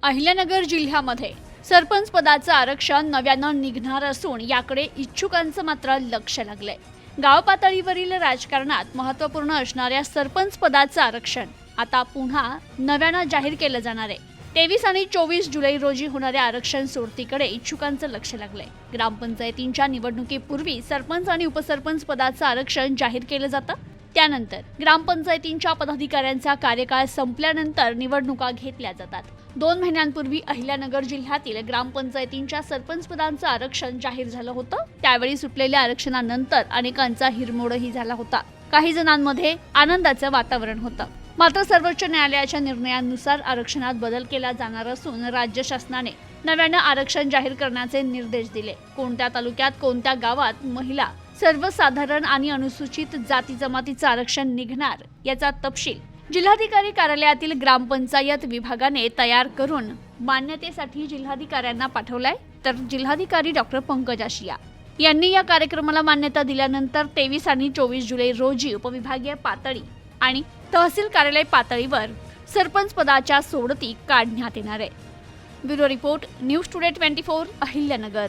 अहिल्यानगर जिल्ह्यामध्ये सरपंच पदाचं आरक्षण नव्यानं निघणार असून याकडे इच्छुकांचं मात्र लक्ष लागलंय। गाव पातळीवरील राजकारणात महत्त्वपूर्ण असणाऱ्या सरपंच पदाचं आरक्षण आता पुन्हा नव्यानं जाहीर केलं जाणार आहे। 23 आणि 24 जुलै रोजी होणाऱ्या आरक्षण सोडतीकडे इच्छुकांचं लक्ष लागलंय। ग्रामपंचायतींच्या निवडणुकीपूर्वी सरपंच आणि उपसरपंच पदाचं आरक्षण जाहीर केलं जातं। त्यानंतर ग्रामपंचायतींच्या पदाधिकाऱ्यांचा कार्यकाळ संपल्यानंतर निवडणुका घेतल्या जातात। 2 महिन्यांपूर्वी अहिल्यानगर जिल्ह्यातील ग्रामपंचायतींच्या सरपंच पदांचं आरक्षण जाहीर झालं होतं। त्यावेळी सुटलेल्या आरक्षणानंतर अनेकांचा हिरमोडही झाला होता। काही जणांमध्ये आनंदाचं वातावरण होतं। मात्र सर्वोच्च न्यायालयाच्या निर्णयानुसार आरक्षणात बदल केला जाणार असून राज्य शासनाने नव्यानं आरक्षण जाहीर करण्याचे निर्देश दिले। कोणत्या तालुक्यात कोणत्या गावात महिला सर्वसाधारण आणि अनुसूचित जाती जमातीचं आरक्षण निघणार याचा तपशील जिल्हाधिकारी कार्यालयातील ग्रामपंचायत विभागाने तयार करून मान्यतेसाठी जिल्हाधिकाऱ्यांना पाठवलाय। तर जिल्हाधिकारी डॉक्टर पंकज आशिया यांनी या कार्यक्रमाला मान्यता दिल्यानंतर 23 आणि 24 जुलै रोजी उपविभागीय पातळी आणि तहसील कार्यालय पातळीवर सरपंच पदाच्या सोडती काढण्यात येणार आहे। Bureau report, news today 24, Ahilyanagar.